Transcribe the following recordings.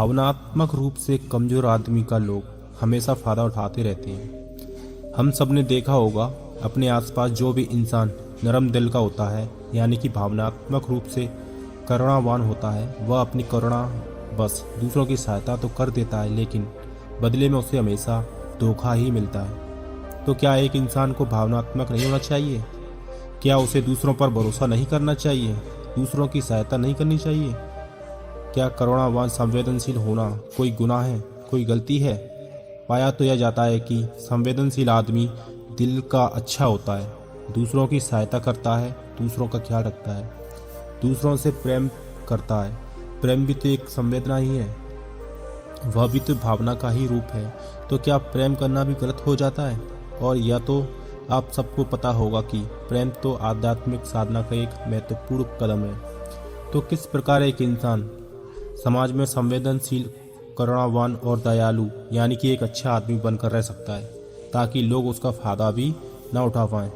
भावनात्मक रूप से कमजोर आदमी का लोग हमेशा फायदा उठाते रहते हैं। हम सब ने देखा होगा अपने आसपास जो भी इंसान नरम दिल का होता है, यानी कि भावनात्मक रूप से करुणावान होता है, वह अपनी करुणा बस दूसरों की सहायता तो कर देता है, लेकिन बदले में उसे हमेशा धोखा ही मिलता है। तो क्या एक इंसान को भावनात्मक नहीं होना चाहिए? क्या उसे दूसरों पर भरोसा नहीं करना चाहिए? दूसरों की सहायता नहीं करनी चाहिए? क्या करुणावान संवेदनशील होना कोई गुनाह है, कोई गलती है? पाया तो यह जाता है कि संवेदनशील आदमी दिल का अच्छा होता है, दूसरों की सहायता करता है, दूसरों का ख्याल रखता है, दूसरों से प्रेम करता है। प्रेम भी तो एक संवेदना ही है, वह भी तो भावना का ही रूप है। तो क्या प्रेम करना भी गलत हो जाता है? और यह तो आप सबको पता होगा कि प्रेम तो आध्यात्मिक साधना का एक महत्वपूर्ण कदम है। तो किस प्रकार एक इंसान समाज में संवेदनशील, करुणावान और दयालु यानी कि एक अच्छा आदमी बनकर रह सकता है, ताकि लोग उसका फायदा भी ना उठा पाएं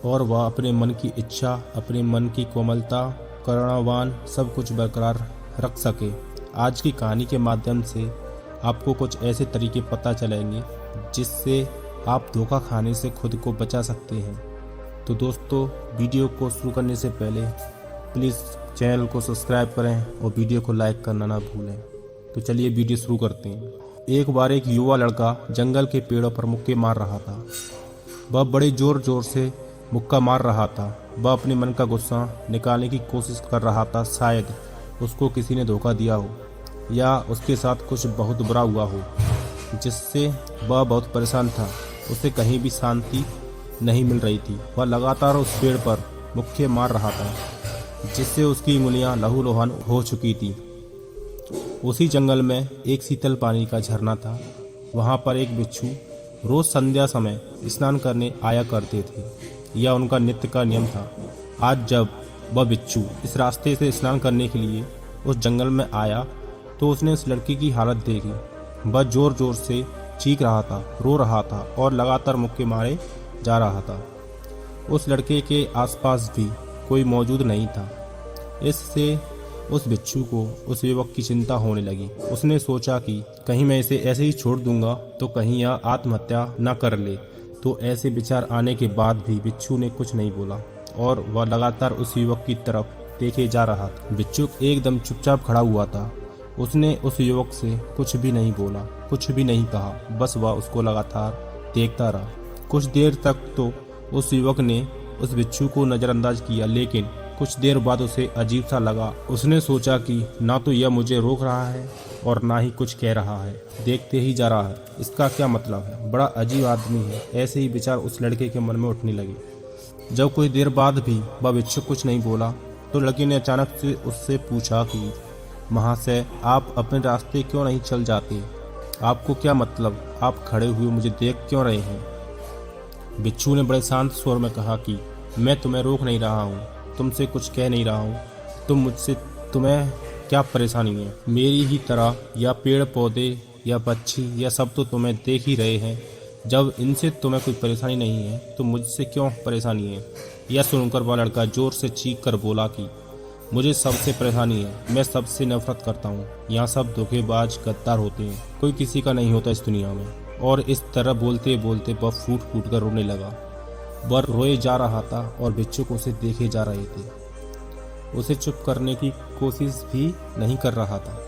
और वह अपने मन की इच्छा, अपने मन की कोमलता, करुणावान सब कुछ बरकरार रख सके। आज की कहानी के माध्यम से आपको कुछ ऐसे तरीके पता चलेंगे जिससे आप धोखा खाने से खुद को बचा सकते हैं। तो दोस्तों, वीडियो को शुरू करने से पहले प्लीज़ चैनल को सब्सक्राइब करें और वीडियो को लाइक करना ना भूलें। तो चलिए वीडियो शुरू करते हैं। एक बार एक युवा लड़का जंगल के पेड़ों पर मुक्के मार रहा था। वह बड़े जोर जोर से मुक्का मार रहा था। वह अपने मन का गुस्सा निकालने की कोशिश कर रहा था। शायद उसको किसी ने धोखा दिया हो या उसके साथ कुछ बहुत बुरा हुआ हो, जिससे वह बहुत परेशान था। उसे कहीं भी शांति नहीं मिल रही थी। वह लगातार उस पेड़ पर मुक्के मार रहा था, जिससे उसकी उंगलियां लहूलुहान हो चुकी थी। उसी जंगल में एक शीतल पानी का झरना था। वहां पर एक बिच्छू रोज संध्या समय स्नान करने आया करते थे। यह उनका नित्य का नियम था। आज जब वह बिच्छू इस रास्ते से स्नान करने के लिए उस जंगल में आया तो उसने उस लड़के की हालत देखी। वह जोर जोर से चीख रहा था, रो रहा था और लगातार मुक्के मारे जा रहा था। उस लड़के के आसपास भी कोई मौजूद नहीं था। इससे उस बिच्छू को उस युवक की चिंता होने लगी। उसने सोचा कि कहीं मैं इसे ऐसे ही छोड़ दूंगा तो कहीं यह आत्महत्या न कर ले। तो ऐसे विचार आने के बाद भी बिच्छू ने कुछ नहीं बोला और वह लगातार उस युवक की तरफ देखे जा रहा था। बिच्छू एकदम चुपचाप खड़ा हुआ था। उसने उस युवक से कुछ भी नहीं बोला, कुछ भी नहीं कहा, बस वह उसको लगातार देखता रहा। कुछ देर तक तो उस युवक ने उस बिच्छू को नज़रअंदाज किया, लेकिन कुछ देर बाद उसे अजीब सा लगा। उसने सोचा कि ना तो यह मुझे रोक रहा है और ना ही कुछ कह रहा है, देखते ही जा रहा है। इसका क्या मतलब है? बड़ा अजीब आदमी है। ऐसे ही विचार उस लड़के के मन में उठने लगे। जब कुछ देर बाद भी वह बिच्छू कुछ नहीं बोला तो लड़के ने अचानक से उससे पूछा कि महाशय, आप अपने रास्ते क्यों नहीं चल जाते? आपको क्या मतलब? आप खड़े हुए मुझे देख क्यों रहे हैं? बिच्छू ने बड़े शांत स्वर में कहा कि मैं तुम्हें रोक नहीं रहा हूँ, तुमसे कुछ कह नहीं रहा हूँ। तुम्हें क्या परेशानी है? मेरी ही तरह या पेड़ पौधे या पक्षी या सब तो तुम्हें देख ही रहे हैं। जब इनसे तुम्हें कोई परेशानी नहीं है तो मुझसे क्यों परेशानी है? यह सुनकर वह लड़का जोर से चीख कर बोला कि मुझे सबसे परेशानी है, मैं सबसे नफरत करता हूँ। यहाँ सब धोखेबाज गद्दार होते हैं, कोई किसी का नहीं होता इस दुनिया में। और इस तरह बोलते बोलते वह फूट फूट कर रोने लगा। वह रोए जा रहा था और बिच्छू को उसे देखे जा रहे थे। उसे चुप करने की कोशिश भी नहीं कर रहा था।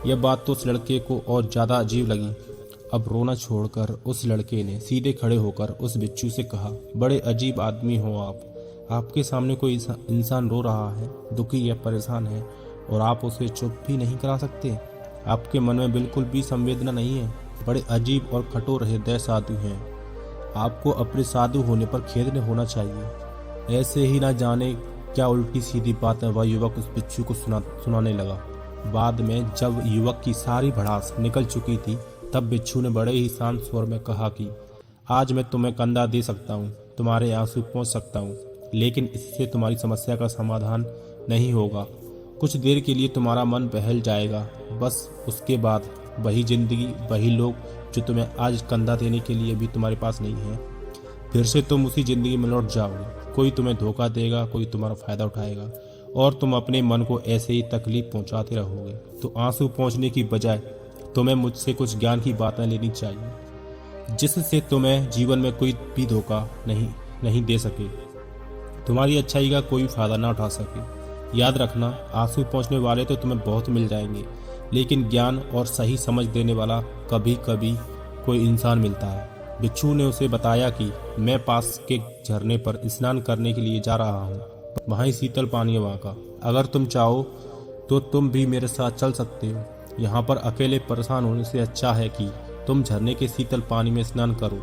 यह बात तो उस लड़के को और ज़्यादा अजीब लगी। अब रोना छोड़कर उस लड़के ने सीधे खड़े होकर उस बिच्छू से कहा, बड़े अजीब आदमी हो आप। आपके सामने कोई इंसान रो रहा है, दुखी या परेशान है, और आप उसे चुप भी नहीं करा सकते? आपके मन में बिल्कुल भी संवेदना नहीं है। बड़े अजीब और कठोर हृदय साधु हैं। आपको अपने साधु होने पर खेद होना चाहिए। ऐसे ही ना जाने क्या उल्टी सीधी बातें वह युवक उस बिच्छू को सुनाने लगा। बाद में जब युवक की सारी भड़ास निकल चुकी थी, तब बिच्छू ने बड़े ही शांत स्वर में कहा कि आज मैं तुम्हें कंधा दे सकता हूँ, तुम्हारे आंसू पोंछ सकता हूँ, लेकिन इससे तुम्हारी समस्या का समाधान नहीं होगा। कुछ देर के लिए तुम्हारा मन बहल जाएगा, बस उसके बाद वही जिंदगी, वही लोग जो तुम्हें आज कंधा देने के लिए भी तुम्हारे पास नहीं है, फिर से तुम उसी जिंदगी में लौट जाओगे। कोई तुम्हें धोखा देगा, कोई तुम्हारा फायदा उठाएगा और तुम अपने मन को ऐसे ही तकलीफ पहुंचाते रहोगे। तो आंसू पहुंचने की बजाय तुम्हें मुझसे कुछ ज्ञान की बातें लेनी चाहिए, जिससे तुम्हें जीवन में कोई भी धोखा नहीं दे सके, तुम्हारी अच्छाई का कोई फायदा ना उठा सके। याद रखना, आंसू पहुंचने वाले तो तुम्हें बहुत मिल जाएंगे, लेकिन ज्ञान और सही समझ देने वाला कभी कभी कोई इंसान मिलता है। बिच्छू ने उसे बताया कि मैं पास के झरने पर स्नान करने के लिए जा रहा हूँ, वहाँ ही शीतल पानी है वहाँ का। अगर तुम चाहो तो तुम भी मेरे साथ चल सकते हो। यहाँ पर अकेले परेशान होने से अच्छा है कि तुम झरने के शीतल पानी में स्नान करो,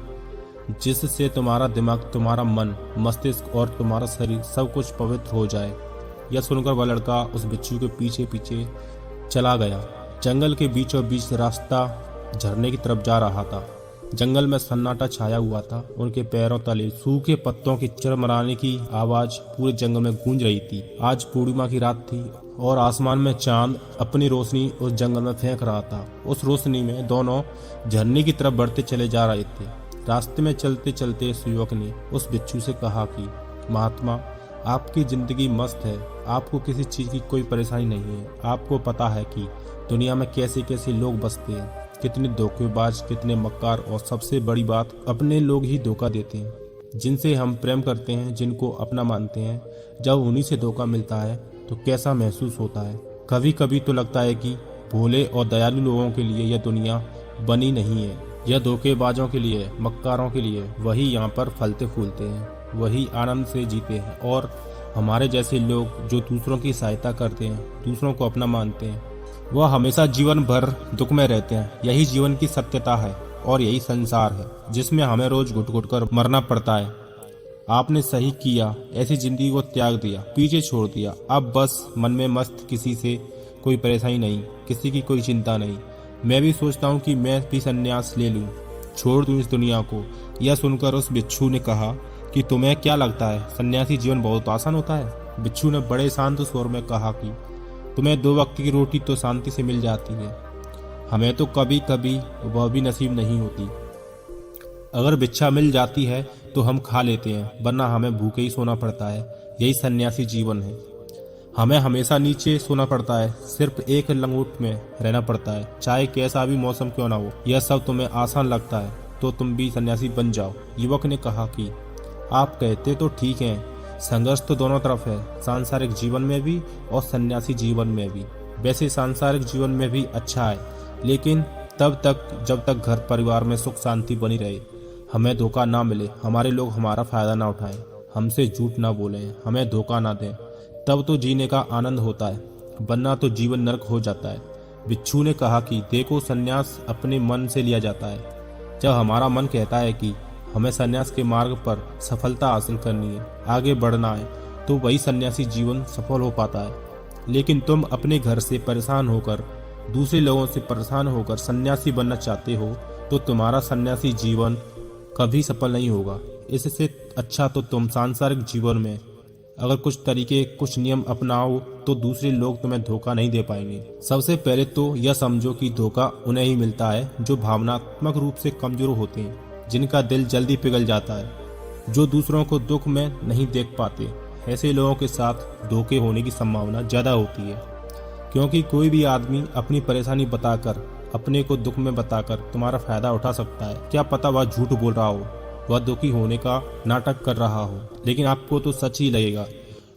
जिससे तुम्हारा दिमाग, तुम्हारा मन, मस्तिष्क और तुम्हारा शरीर सब कुछ पवित्र हो जाए। यह सुनकर वह लड़का उस बिच्छू के पीछे पीछे चला गया। जंगल के बीचों बीच रास्ता झरने की तरफ जा रहा था। जंगल में सन्नाटा छाया हुआ था। उनके पैरों तले सूखे पत्तों की चिरमराने की आवाज पूरे जंगल में गूंज रही थी। आज पूर्णिमा की रात थी और आसमान में चांद अपनी रोशनी उस जंगल में फेंक रहा था। उस रोशनी में दोनों झरने की तरफ बढ़ते चले जा रहे थे। रास्ते में चलते चलते उस युवक ने उस बिच्छू से कहा कि महात्मा, आपकी जिंदगी मस्त है, आपको किसी चीज की कोई परेशानी नहीं है। आपको पता है कि दुनिया में कैसे कैसे लोग बसते हैं, कितने धोखेबाज, कितने मक्कार, और सबसे बड़ी बात, अपने लोग ही धोखा देते हैं। जिनसे हम प्रेम करते हैं, जिनको अपना मानते हैं, जब उन्हीं से धोखा मिलता है तो कैसा महसूस होता है। कभी कभी तो लगता है कि भोले और दयालु लोगों के लिए यह दुनिया बनी नहीं है। यह धोखेबाजों के लिए, मक्कारों के लिए। वही यहाँ पर फलते फूलते हैं, वही आनंद से जीते हैं, और हमारे जैसे लोग जो दूसरों की सहायता करते हैं, दूसरों को अपना मानते हैं, वह हमेशा जीवन भर दुख में रहते हैं। यही जीवन की सत्यता है और यही संसार है जिसमें हमें रोज घुट घुट कर मरना पड़ता है। आपने सही किया, ऐसी जिंदगी को त्याग दिया, पीछे छोड़ दिया। अब बस मन में मस्त, किसी से कोई परेशानी नहीं, किसी की कोई चिंता नहीं। मैं भी सोचता हूँ कि मैं भी संन्यास ले लूँ, छोड़ दूँ इस दुनिया को। यह सुनकर उस बिच्छू ने कहा कि तुम्हें क्या लगता है, सन्यासी जीवन बहुत आसान होता है? बिच्छू ने बड़े शांत स्वर में कहा कि तुम्हें 2 वक्त की रोटी तो शांति से मिल जाती है, हमें तो कभी कभी वह भी नसीब नहीं होती। अगर भिक्षा मिल जाती है तो हम खा लेते हैं, वरना हमें भूखे ही सोना पड़ता है। यही सन्यासी जीवन है। हमें हमेशा नीचे सोना पड़ता है, सिर्फ एक लंगोट में रहना पड़ता है, चाहे कैसा भी मौसम क्यों ना हो। यह सब तुम्हें आसान लगता है तो तुम भी सन्यासी बन जाओ। युवक ने कहा कि आप कहते तो ठीक हैं, संघर्ष तो दोनों तरफ है, सांसारिक जीवन में भी और सन्यासी जीवन में भी। वैसे सांसारिक जीवन में भी अच्छा है, लेकिन तब तक जब तक घर परिवार में सुख शांति बनी रहे, हमें धोखा ना मिले, हमारे लोग हमारा फायदा ना उठाएं, हमसे झूठ ना बोलें, हमें धोखा ना दें, तब तो जीने का आनंद होता है, वरना तो जीवन नरक हो जाता है। बिच्छू ने कहा कि देखो, संन्यास अपने मन से लिया जाता है। जब हमारा मन कहता है कि हमें संन्यास के मार्ग पर सफलता हासिल करनी है, आगे बढ़ना है, तो वही सन्यासी जीवन सफल हो पाता है। लेकिन तुम अपने घर से परेशान होकर, दूसरे लोगों से परेशान होकर सन्यासी बनना चाहते हो, तो तुम्हारा सन्यासी जीवन कभी सफल नहीं होगा। इससे अच्छा तो तुम सांसारिक जीवन में अगर कुछ तरीके, कुछ नियम अपनाओ, तो दूसरे लोग तुम्हें धोखा नहीं दे पाएंगे। सबसे पहले तो यह समझो कि धोखा उन्हें ही मिलता है जो भावनात्मक रूप से कमजोर होते हैं, जिनका दिल जल्दी पिघल जाता है, जो दूसरों को दुख में नहीं देख पाते। ऐसे लोगों के साथ धोखे होने की संभावना ज्यादा होती है, क्योंकि कोई भी आदमी अपनी परेशानी बताकर, अपने को दुख में बताकर तुम्हारा फायदा उठा सकता है। क्या पता वह झूठ बोल रहा हो, वह दुखी होने का नाटक कर रहा हो, लेकिन आपको तो सच ही लगेगा।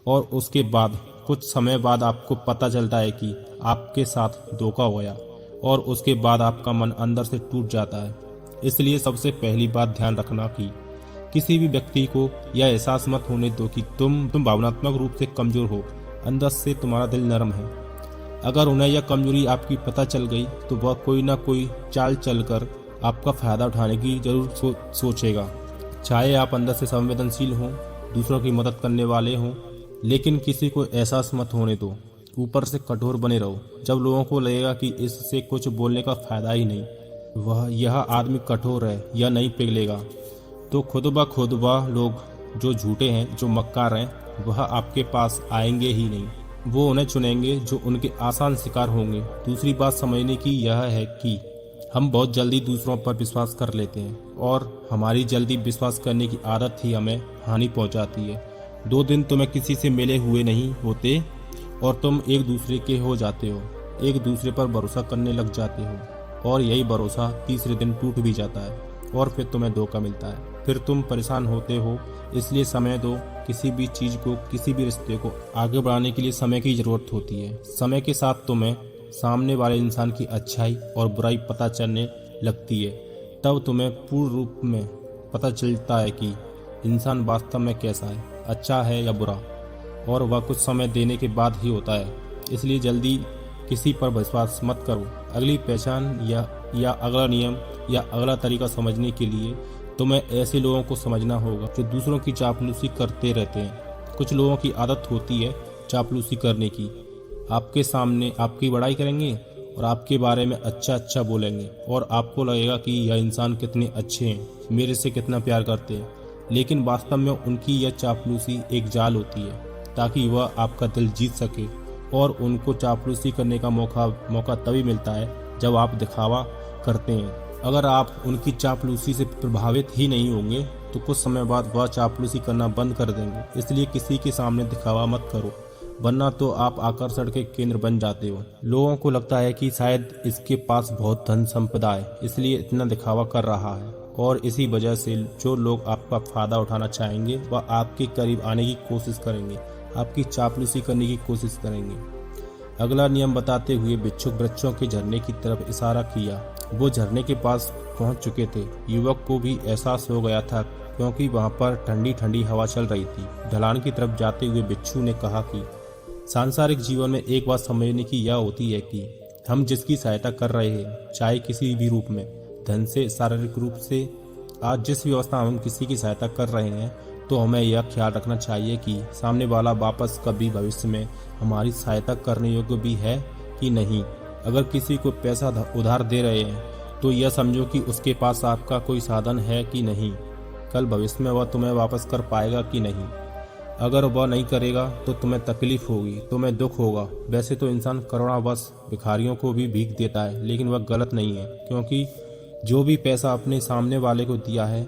और उसके बाद कुछ समय बाद आपको पता चलता है कि आपके साथ धोखा हुआ, और उसके बाद आपका मन अंदर से टूट जाता है। इसलिए सबसे पहली बात ध्यान रखना कि किसी भी व्यक्ति को यह एहसास मत होने दो कि तुम भावनात्मक रूप से कमजोर हो, अंदर से तुम्हारा दिल नरम है। अगर उन्हें यह कमजोरी आपकी पता चल गई तो वह कोई ना कोई चाल चलकर आपका फायदा उठाने की जरूर सोचेगा। चाहे आप अंदर से संवेदनशील हों, दूसरों की मदद करने वाले हों, लेकिन किसी को एहसास मत होने दो, ऊपर से कठोर बने रहो। जब लोगों को लगेगा कि इससे कुछ बोलने का फायदा ही नहीं, यह आदमी कठोर है, यह नहीं पिघलेगा, तो खुद ब खुद वह लोग जो झूठे हैं, जो मक्कार हैं, वह आपके पास आएंगे ही नहीं। वो उन्हें चुनेंगे जो उनके आसान शिकार होंगे। दूसरी बात समझने की यह है कि हम बहुत जल्दी दूसरों पर विश्वास कर लेते हैं, और हमारी जल्दी विश्वास करने की आदत ही हमें हानि पहुंचाती है। 2 दिन तुम्हें किसी से मिले हुए नहीं होते और तुम एक दूसरे के हो जाते हो, एक दूसरे पर भरोसा करने लग जाते हो और यही भरोसा तीसरे दिन टूट भी जाता है और फिर तुम्हें धोखा मिलता है। फिर तुम परेशान होते हो। इसलिए समय दो। किसी भी चीज को, किसी भी रिश्ते को आगे बढ़ाने के लिए समय की जरूरत होती है। समय के साथ तुम्हें सामने वाले इंसान की अच्छाई और बुराई पता चलने लगती है। तब तुम्हें पूर्ण रूप में पता चलता है कि इंसान वास्तव में कैसा है, अच्छा है या बुरा, और वह कुछ समय देने के बाद ही होता है। इसलिए जल्दी किसी पर विश्वास मत करो। अगली पहचान या अगला नियम या अगला तरीका समझने के लिए तुम्हें ऐसे लोगों को समझना होगा जो दूसरों की चापलूसी करते रहते हैं। कुछ लोगों की आदत होती है चापलूसी करने की। आपके सामने आपकी बड़ाई करेंगे और आपके बारे में अच्छा अच्छा बोलेंगे और आपको लगेगा कि यह इंसान कितने अच्छे हैं, मेरे से कितना प्यार करते हैं। लेकिन वास्तव में उनकी यह चापलूसी एक जाल होती है ताकि वह आपका दिल जीत सके। और उनको चापलूसी करने का मौका तभी मिलता है जब आप दिखावा करते हैं। अगर आप उनकी चापलूसी से प्रभावित ही नहीं होंगे तो कुछ समय बाद वह चापलूसी करना बंद कर देंगे। इसलिए किसी के सामने दिखावा मत करो, वरना तो आप आकर्षण के केंद्र बन जाते हो। लोगों को लगता है कि शायद इसके पास बहुत धन संपदा है, इसलिए इतना दिखावा कर रहा है, और इसी वजह से जो लोग आपका फायदा उठाना चाहेंगे वह आपके करीब आने की कोशिश करेंगे, आपकी चापलूसी करने की कोशिश करेंगे। अगला नियम बताते हुए भिक्षुक वृक्षों के झरने की तरफ इशारा किया। वो झरने के पास पहुंच चुके थे। युवक को भी एहसास हो गया था क्योंकि वहां पर ठंडी ठंडी हवा चल रही थी। ढलान की तरफ जाते हुए भिक्षु ने कहा कि सांसारिक जीवन में एक बात समझने की यह होती है कि हम जिसकी सहायता कर रहे हैं, चाहे किसी भी रूप में, धन से, शारीरिक रूप से, आज जिस भी अवस्था हम किसी की सहायता कर रहे हैं, तो हमें यह ख्याल रखना चाहिए कि सामने वाला वापस कभी भविष्य में हमारी सहायता करने योग्य भी है कि नहीं। अगर किसी को पैसा उधार दे रहे हैं तो यह समझो कि उसके पास आपका कोई साधन है कि नहीं। कल भविष्य में वह तुम्हें वापस कर पाएगा कि नहीं। अगर वह नहीं करेगा तो तुम्हें तकलीफ होगी, तुम्हें दुख होगा। वैसे तो इंसान करुणावश भिखारियों को भी भीख देता है, लेकिन वह गलत नहीं है, क्योंकि जो भी पैसा अपने सामने वाले को दिया है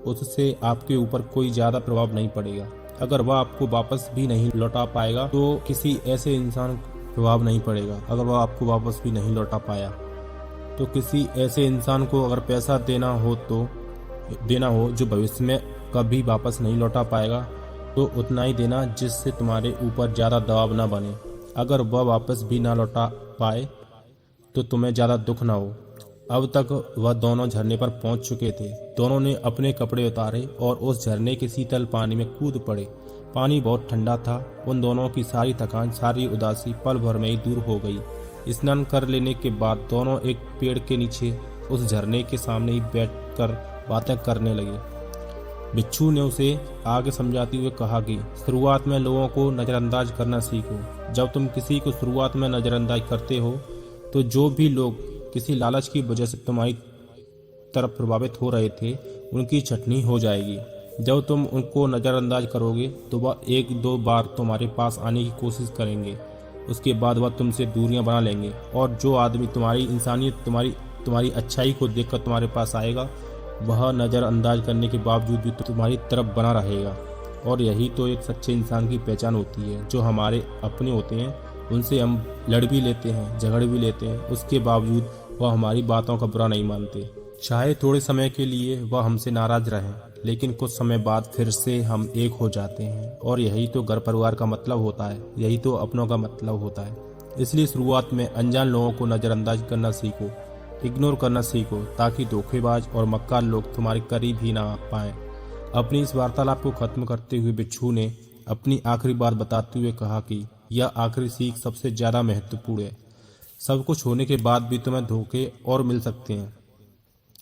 उससे आपके ऊपर कोई ज्यादा प्रभाव नहीं पड़ेगा। अगर वह आपको वापस भी नहीं लौटा पाएगा तो किसी ऐसे इंसान प्रभाव नहीं पड़ेगा। अगर वह आपको वापस भी नहीं लौटा पाया तो किसी ऐसे इंसान को अगर पैसा देना हो जो भविष्य में कभी वापस नहीं लौटा पाएगा, तो उतना ही देना जिससे तुम्हारे ऊपर ज़्यादा दबाव ना बने। अगर वह वापस भी ना लौटा पाए तो तुम्हें ज़्यादा दुख ना हो। अब तक वह दोनों झरने पर पहुंच चुके थे। दोनों ने अपने कपड़े उतारे और उस झरने के शीतल पानी में कूद पड़े। पानी बहुत ठंडा था। उन दोनों की सारी थकान, सारी उदासी पल भर में ही दूर हो गई। स्नान कर लेने के बाद दोनों एक पेड़ के नीचे उस झरने के सामने ही बैठकर बातें करने लगे। भिक्षु ने उसे आगे समझाते हुए कहा कि शुरुआत में लोगों को नज़रअंदाज करना सीखो। जब तुम किसी को शुरुआत में नज़रअंदाज करते हो तो जो भी लोग किसी लालच की वजह से तुम्हारी तरफ प्रभावित हो रहे थे, उनकी छटनी हो जाएगी। जब तुम उनको नज़रअंदाज करोगे तो वह एक दो बार तुम्हारे पास आने की कोशिश करेंगे, उसके बाद वह तुमसे दूरियां बना लेंगे। और जो आदमी तुम्हारी इंसानियत, तुम्हारी अच्छाई को देखकर तुम्हारे पास आएगा, वह नज़रअंदाज करने के बावजूद भी तुम्हारी तरफ बना रहेगा। और यही तो एक सच्चे इंसान की पहचान होती है। जो हमारे अपने होते हैं उनसे हम लड़ भी लेते हैं, झगड़ भी लेते हैं, उसके बावजूद वह हमारी बातों का बुरा नहीं मानते। चाहे थोड़े समय के लिए वह हमसे नाराज रहें, लेकिन कुछ समय बाद फिर से हम एक हो जाते हैं। और यही तो घर परिवार का मतलब होता है, यही तो अपनों का मतलब होता है। इसलिए शुरुआत में अनजान लोगों को नज़रअंदाज करना सीखो, इग्नोर करना सीखो, ताकि धोखेबाज और मक्कार लोग तुम्हारे करीब ही ना आ पाएं। अपनी इस वार्तालाप को खत्म करते हुए भिक्षु ने अपनी आखिरी बात बताते हुए कहा कि यह आखिरी सीख सबसे ज़्यादा महत्वपूर्ण है। सब कुछ होने के बाद भी तुम्हें धोखे और मिल सकते हैं,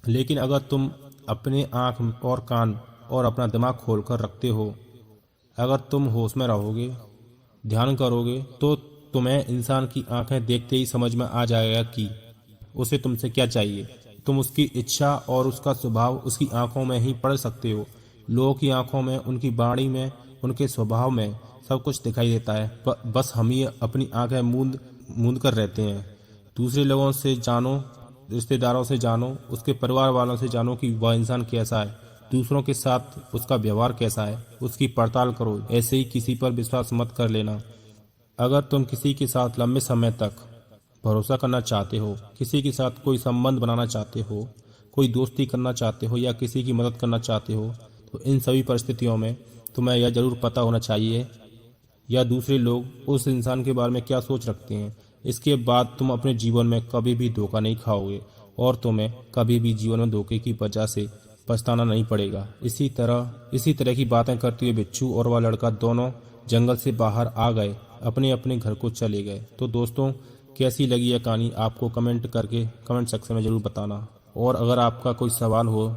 लेकिन अगर तुम अपने आँख और कान और अपना दिमाग खोलकर रखते हो, अगर तुम होश में रहोगे, ध्यान करोगे, तो तुम्हें इंसान की आंखें देखते ही समझ में आ जाएगा कि उसे तुमसे क्या चाहिए। तुम उसकी इच्छा और उसका स्वभाव उसकी आंखों में ही पढ़ सकते हो। लोगों की आंखों में, उनकी वाणी में, उनके स्वभाव में सब कुछ दिखाई देता है। बस हम ही अपनी आंखें मूंद कर रहते हैं। दूसरे लोगों से जानो, रिश्तेदारों से जानो, उसके परिवार वालों से जानो कि वह इंसान कैसा है, दूसरों के साथ उसका व्यवहार कैसा है, उसकी पड़ताल करो। ऐसे ही किसी पर विश्वास मत कर लेना। अगर तुम किसी के साथ लंबे समय तक भरोसा करना चाहते हो, किसी के साथ कोई संबंध बनाना चाहते हो, कोई दोस्ती करना चाहते हो या किसी की मदद करना चाहते हो, तो इन सभी परिस्थितियों में तुम्हें यह जरूर पता होना चाहिए या दूसरे लोग उस इंसान के बारे में क्या सोच रखते हैं। इसके बाद तुम अपने जीवन में कभी भी धोखा नहीं खाओगे और तुम्हें कभी भी जीवन में धोखे की वजह से पछताना नहीं पड़ेगा। इसी तरह की बातें करते हुए बिच्छू और वह लड़का दोनों जंगल से बाहर आ गए, अपने अपने घर को चले गए। तो दोस्तों, कैसी लगी यह कहानी आपको कमेंट करके कमेंट सेक्शन में ज़रूर बताना, और अगर आपका कोई सवाल हो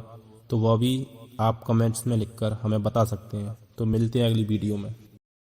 तो वह भी आप कमेंट्स में लिखकर हमें बता सकते हैं। तो मिलते हैं अगली वीडियो में।